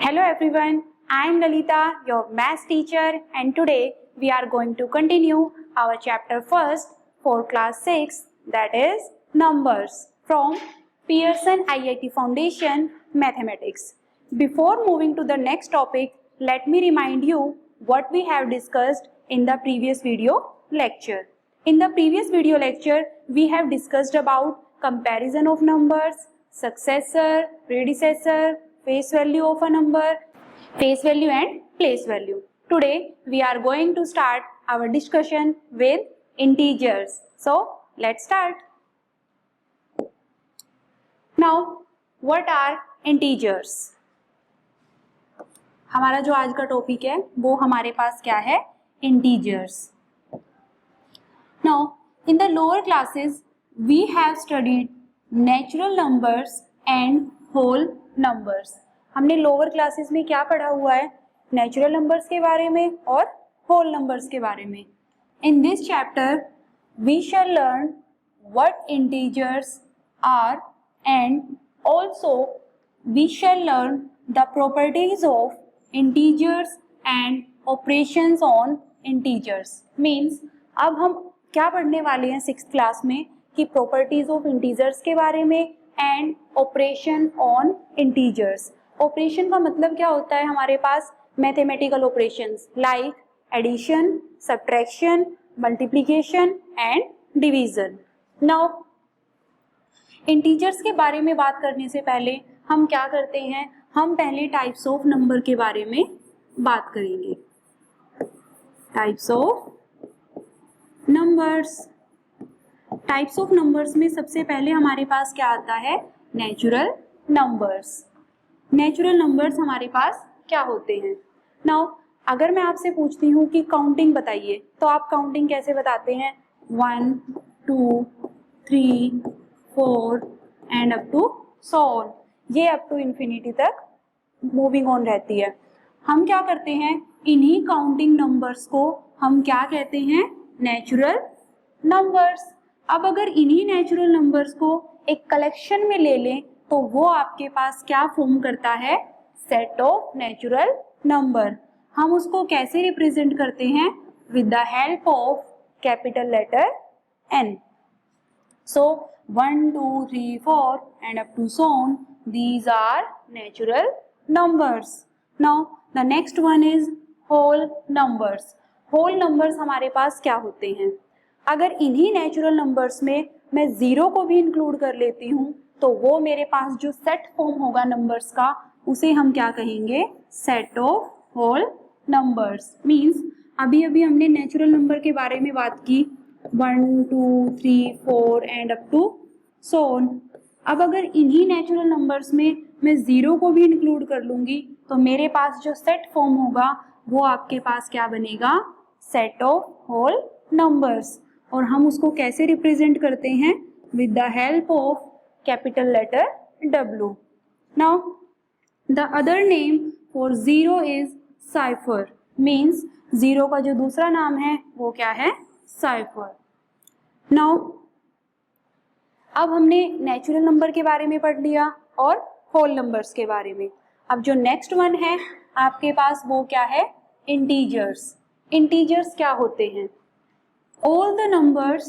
Hello everyone, I am Lalita, your maths teacher, and today we are going to continue our chapter first for class 6, that is numbers from Pearson IIT Foundation Mathematics. Before moving to the next topic, let me remind you what we have discussed in the previous video lecture. In the previous video lecture, we have discussed about comparison of numbers, successor, predecessor, face value of a number, face value and place value. Today we are going to start our discussion with integers. So let's start. Now what are integers? हमारा जो आज का topic है वो हमारे पास क्या है? integers. Now in the lower classes we have studied natural numbers and whole numbers. हमने लोअर क्लासेस में क्या पढ़ा हुआ है? नेचुरल नंबर्स के बारे में और होल नंबर्स के बारे में. In this chapter we shall learn what integers are and also we shall learn the properties of integers and operations on integers. Means अब हम क्या पढ़ने वाले हैं सिक्स्थ क्लास में कि प्रॉपर्टीज ऑफ इंटीजर्स के बारे में and operation on integers. Operation का मतलब क्या होता है? हमारे पास mathematical operations like addition, subtraction, multiplication and division. Now integers के बारे में बात करने से पहले हम क्या करते हैं? हम पहले टाइप्स ऑफ नंबर के बारे में बात करेंगे. Types of numbers. Types of numbers में सबसे पहले हमारे पास क्या आता है? Natural numbers. नेचुरल नंबर्स हमारे पास क्या होते हैं? नाउ अगर मैं आपसे पूछती हूँ कि काउंटिंग बताइए तो आप काउंटिंग कैसे बताते हैं? 1, 2, 3, 4 and up to so on. ये अप टू इन्फिनिटी तक मूविंग ऑन रहती है. हम क्या करते हैं? इन्हीं काउंटिंग नंबर्स को हम क्या कहते हैं? Natural numbers. अब अगर इन्हीं नेचुरल नंबर्स को एक कलेक्शन में ले लें तो वो आपके पास क्या फॉर्म करता है? Set of natural number. हम उसको कैसे रिप्रेजेंट करते हैं? With the help of capital letter n. So 1, 2, 3, 4 and up to so on, these are natural numbers. Now the next one is whole numbers. Whole numbers हमारे पास क्या होते हैं? अगर इन्हीं नेचुरल नंबर्स में मैं जीरो को भी इंक्लूड कर लेती हूँ तो वो मेरे पास जो सेट फॉर्म होगा नंबर्स का उसे हम क्या कहेंगे? Set of whole numbers. Means अभी अभी हमने नेचुरल नंबर के बारे में बात की 1, 2, 3, 4 and up to so on. अब अगर इन्हीं नेचुरल नंबर्स में मैं जीरो को भी इंक्लूड कर लूंगी तो मेरे पास जो सेट फॉर्म होगा वो आपके पास क्या बनेगा? Set of whole numbers. और हम उसको कैसे रिप्रेजेंट करते हैं? With the help of capital letter W. Now the other name for zero is cipher. Means zero का जो दूसरा नाम है वो क्या है? साइफर. नाउ अब हमने नेचुरल नंबर के बारे में पढ़ लिया और होल नंबर्स के बारे में. अब जो नेक्स्ट वन है आपके पास वो क्या है? इंटीजर्स. इंटीजर्स क्या होते हैं? all the numbers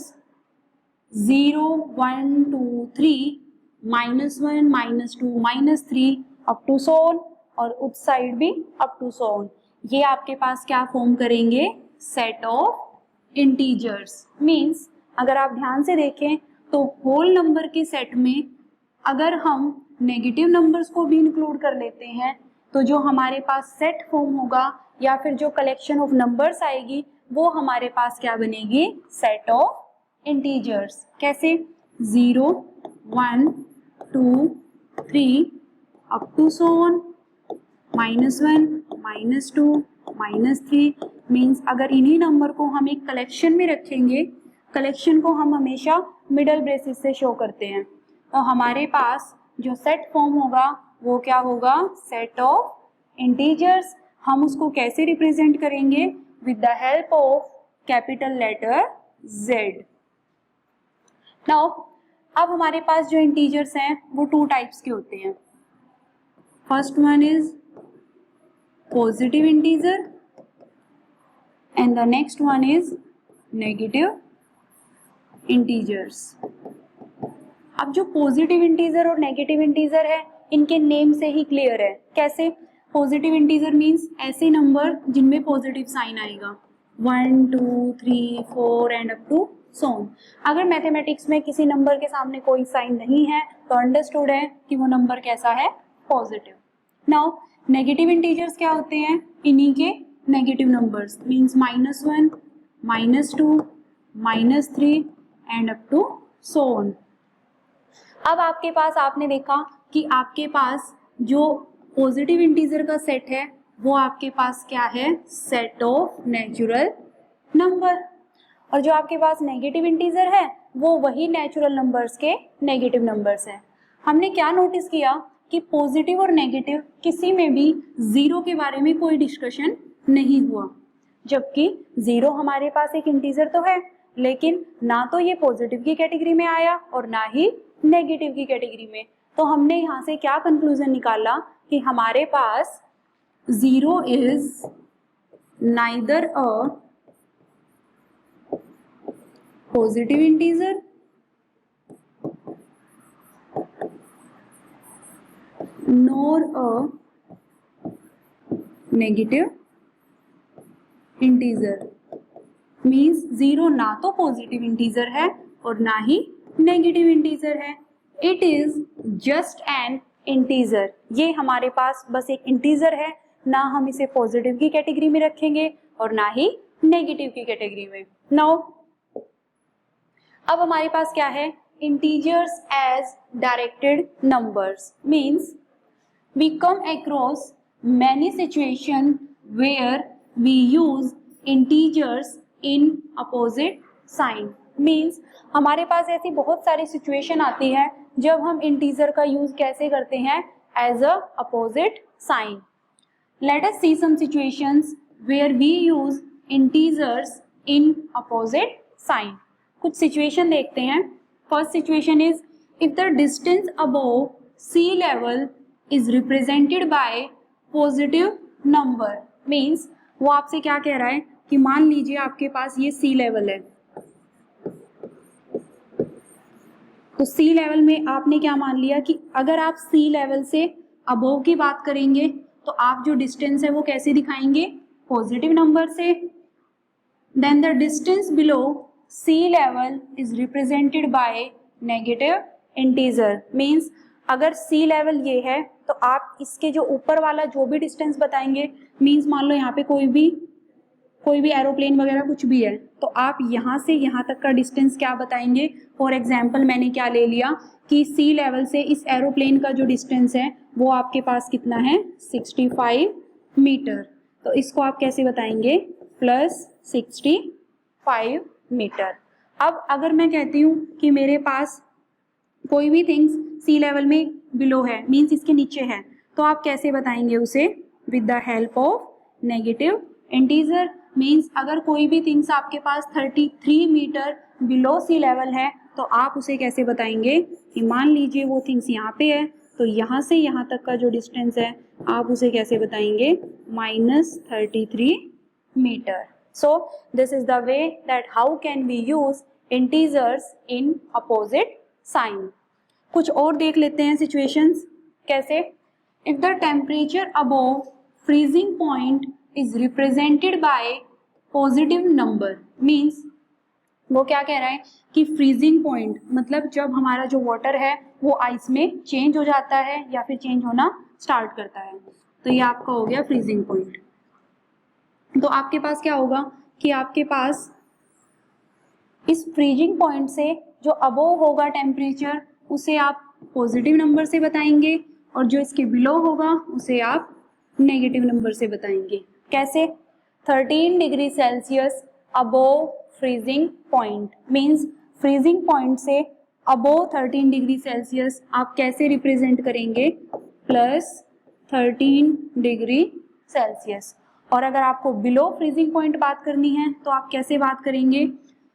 0, 1, 2, 3, -1, -2, -3 up to so on और उस साइड भी up to so on. ये आपके पास क्या फॉर्म करेंगे? Set of integers. मीन्स अगर आप ध्यान से देखें तो होल नंबर के सेट में अगर हम नेगेटिव नंबर्स को भी इंक्लूड कर लेते हैं तो जो हमारे पास सेट फॉर्म होगा या फिर जो कलेक्शन ऑफ नंबर्स आएगी वो हमारे पास क्या बनेगी? Set of integers. कैसे? 0, 1, 2, 3 up to so on, -1, -2, -3. Means अगर इन्हीं नंबर को हम एक कलेक्शन में रखेंगे, कलेक्शन को हम हमेशा मिडल ब्रेसेस से शो करते हैं, तो हमारे पास जो सेट फॉर्म होगा वो क्या होगा? Set of integers. हम उसको कैसे रिप्रेजेंट करेंगे? with the help of capital letter Z. Now अब हमारे पास जो इंटीजर्स हैं वो टू टाइप्स के होते हैं. First one is positive integer and the next one is negative integers. अब जो पॉजिटिव इंटीजर और नेगेटिव इंटीजर है इनके नेम से ही क्लियर है. कैसे? पॉजिटिव इंटीजर मीन्स ऐसे नंबर जिनमें पॉजिटिव साइन आएगा 1 2 3 4 and up to so on. अगर मैथमेटिक्स में किसी नंबर के सामने कोई साइन नहीं है तो अंडरस्टूड है कि वो नंबर कैसा है, पॉजिटिव. नाउ नेगेटिव इंटीजर्स क्या होते हैं? इन्हीं के negative numbers means -1 -2 -3 and up to so on. अब आपके पास आपने देखा कि आपके पास जो पॉजिटिव इंटीजर का सेट है वो आपके पास क्या है, सेट ऑफ नेचुरल नंबर. और जो आपके पास नेगेटिव इंटीजर है वो वही नेचुरल नंबर्स के नेगेटिव नंबर्स हैं. हमने क्या नोटिस किया कि पॉजिटिव और नेगेटिव किसी में भी जीरो के बारे में कोई डिस्कशन नहीं हुआ, जबकि जीरो हमारे पास एक इंटीजर तो है लेकिन ना तो ये पॉजिटिव की कैटेगरी में आया और ना ही नेगेटिव की कैटेगरी में. तो हमने यहाँ से क्या कंक्लूजन निकाला कि हमारे पास zero is neither a positive integer nor a negative integer. Means zero ना तो पॉजिटिव इंटीजर है और ना ही नेगेटिव इंटीजर है. It is just an integer. ये हमारे पास बस एक इंटीजर है, ना हम इसे पॉजिटिव की कैटेगरी में रखेंगे और ना ही नेगेटिव की कैटेगरी में. नाउ अब हमारे पास क्या है, integers as directed numbers. Means we come across many situations where we use integers in opposite sign. Means हमारे पास ऐसी बहुत सारी सिचुएशन आती है जब हम इंटीजर का यूज कैसे करते हैं, as a opposite sign. Let us see some situations where we use integers in opposite sign. कुछ सिचुएशन देखते हैं. First situation is if the distance above sea level is represented by positive number. means वो आपसे क्या कह रहा है कि मान लीजिए आपके पास ये सी लेवल है, तो सी लेवल में आपने क्या मान लिया कि अगर आप सी लेवल से अबोव की बात करेंगे तो आप जो डिस्टेंस है वो कैसे दिखाएंगे, पॉजिटिव नंबर से. Then the distance below sea level is represented by negative integer. Means अगर सी लेवल ये है तो आप इसके जो ऊपर वाला जो भी डिस्टेंस बताएंगे, मीन्स मान लो यहाँ पे कोई भी एरोप्लेन वगैरह कुछ भी है तो आप यहाँ से यहाँ तक का डिस्टेंस क्या बताएंगे. फॉर एग्जाम्पल मैंने क्या ले लिया कि सी लेवल से इस एरोप्लेन का जो डिस्टेंस है वो आपके पास कितना है, 65 मीटर. तो इसको आप कैसे बताएंगे, +65 मीटर. अब अगर मैं कहती हूँ कि मेरे पास कोई भी थिंग्स सी लेवल में बिलो है, मीन्स इसके नीचे है, तो आप कैसे बताएंगे उसे, with the help of negative integer. Means अगर कोई भी थिंग्स आपके पास 33 मीटर बिलो सी लेवल है तो आप उसे कैसे बताएंगे कि मान लीजिए वो थिंग्स यहाँ पे है तो यहाँ से यहाँ तक का जो डिस्टेंस है आप उसे कैसे बताएंगे, -33 metre. So this is the way that how can we use integers in opposite sign. कुछ और देख लेते हैं सिचुएशंस. कैसे, if the temperature above freezing point is represented by positive number. Means वो क्या कह रहा है कि फ्रीजिंग पॉइंट मतलब जब हमारा जो वाटर है वो आइस में चेंज हो जाता है या फिर चेंज होना स्टार्ट करता है, तो ये आपका हो गया फ्रीजिंग पॉइंट. तो आपके पास क्या होगा कि आपके पास इस फ्रीजिंग पॉइंट से जो अबोव होगा टेम्परेचर उसे आप पॉजिटिव नंबर से बताएंगे और जो इसके बिलो होगा उसे आप नेगेटिव नंबर से बताएंगे. कैसे, 13 degree Celsius above freezing point. Means freezing point से अबोव 13 डिग्री सेल्सियस आप कैसे रिप्रेजेंट करेंगे, +13 डिग्री सेल्सियस. और अगर आपको बिलो फ्रीजिंग पॉइंट बात करनी है तो आप कैसे बात करेंगे.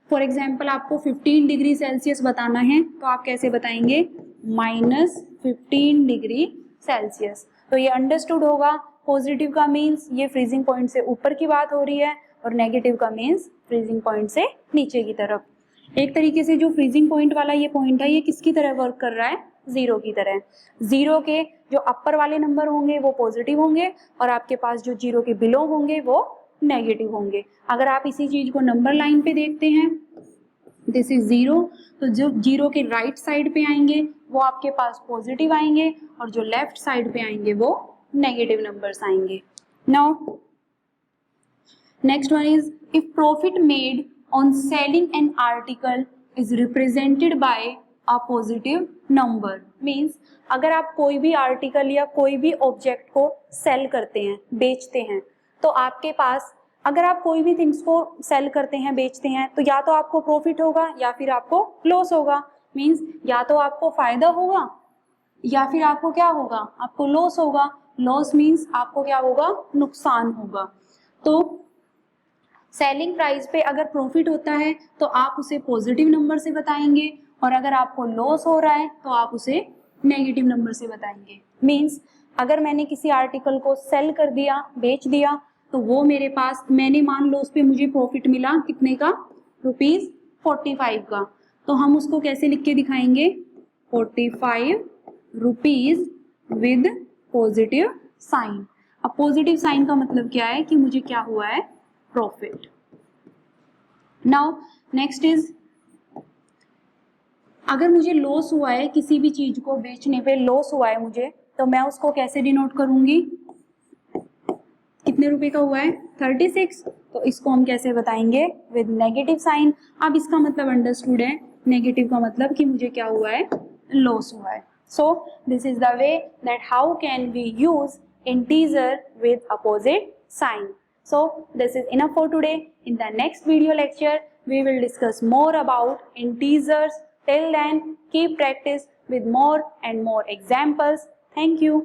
फॉर एग्जाम्पल आपको 15 डिग्री सेल्सियस बताना है तो आप कैसे बताएंगे, -15 डिग्री सेल्सियस. तो ये अंडरस्टूड होगा पॉजिटिव का मीन्स ये फ्रीजिंग पॉइंट से ऊपर की बात हो रही है और नेगेटिव का मीन्स फ्रीजिंग पॉइंट से नीचे की तरफ। एक तरीके से जो फ्रीजिंग पॉइंट वाला ये पॉइंट है ये किसकी तरह वर्क कर रहा है, जीरो की तरह। जीरो के जो अपर वाले नंबर होंगे वो पॉजिटिव होंगे और आपके पास जो जीरो के बिलो होंगे वो नेगेटिव होंगे। अगर आप इसी चीज को नंबर लाइन पे देखते हैं, दिस इज जीरो, तो जो जीरो के राइट साइड पे आएंगे वो आपके पास पॉजिटिव आएंगे और जो लेफ्ट साइड पे आएंगे वो नेगेटिव नंबर्स आएंगे। Now next one is if profit made on selling an article is represented bye a positive number. Means अगर आप कोई भी आर्टिकल या कोई भी ऑब्जेक्ट को सेल करते हैं, बेचते हैं, तो आपके पास अगर आप कोई भी थिंग्स को सेल करते हैं, बेचते हैं, तो या तो आपको प्रॉफिट होगा या फिर आपको लॉस होगा। मीन्स या तो आपको फायदा होगा या फिर आपको क्या होगा, आपको लॉस होगा। लॉस मीन्स आपको क्या होगा, नुकसान होगा। तो सेलिंग प्राइस पे अगर प्रॉफिट होता है तो आप उसे पॉजिटिव नंबर से बताएंगे और अगर आपको लॉस हो रहा है तो आप उसे नेगेटिव नंबर से बताएंगे। मीन्स अगर मैंने किसी आर्टिकल को सेल कर दिया, बेच दिया, तो वो मेरे पास, मैंने मान लो उस पर मुझे प्रॉफिट मिला कितने का, ₹45 का, तो हम उसको कैसे लिख के दिखाएंगे, 45 रुपीज विद पॉजिटिव साइन। अब पॉजिटिव साइन का मतलब क्या है कि मुझे क्या हुआ है, प्रॉफिट। नाउ नेक्स्ट इज अगर मुझे लॉस हुआ है, किसी भी चीज को बेचने पे लॉस हुआ है मुझे, तो मैं उसको कैसे डिनोट करूंगी, कितने रुपए का हुआ है, 36, तो इसको हम कैसे बताएंगे, विद नेगेटिव साइन। अब इसका मतलब अंडरस्टूड है, नेगेटिव का मतलब कि मुझे क्या हुआ है, लॉस हुआ है। So this is the way that how can we use integer with opposite sign. So this is enough for today. In the next video lecture, we will discuss more about integers. Till then, keep practice with more and more examples. Thank you.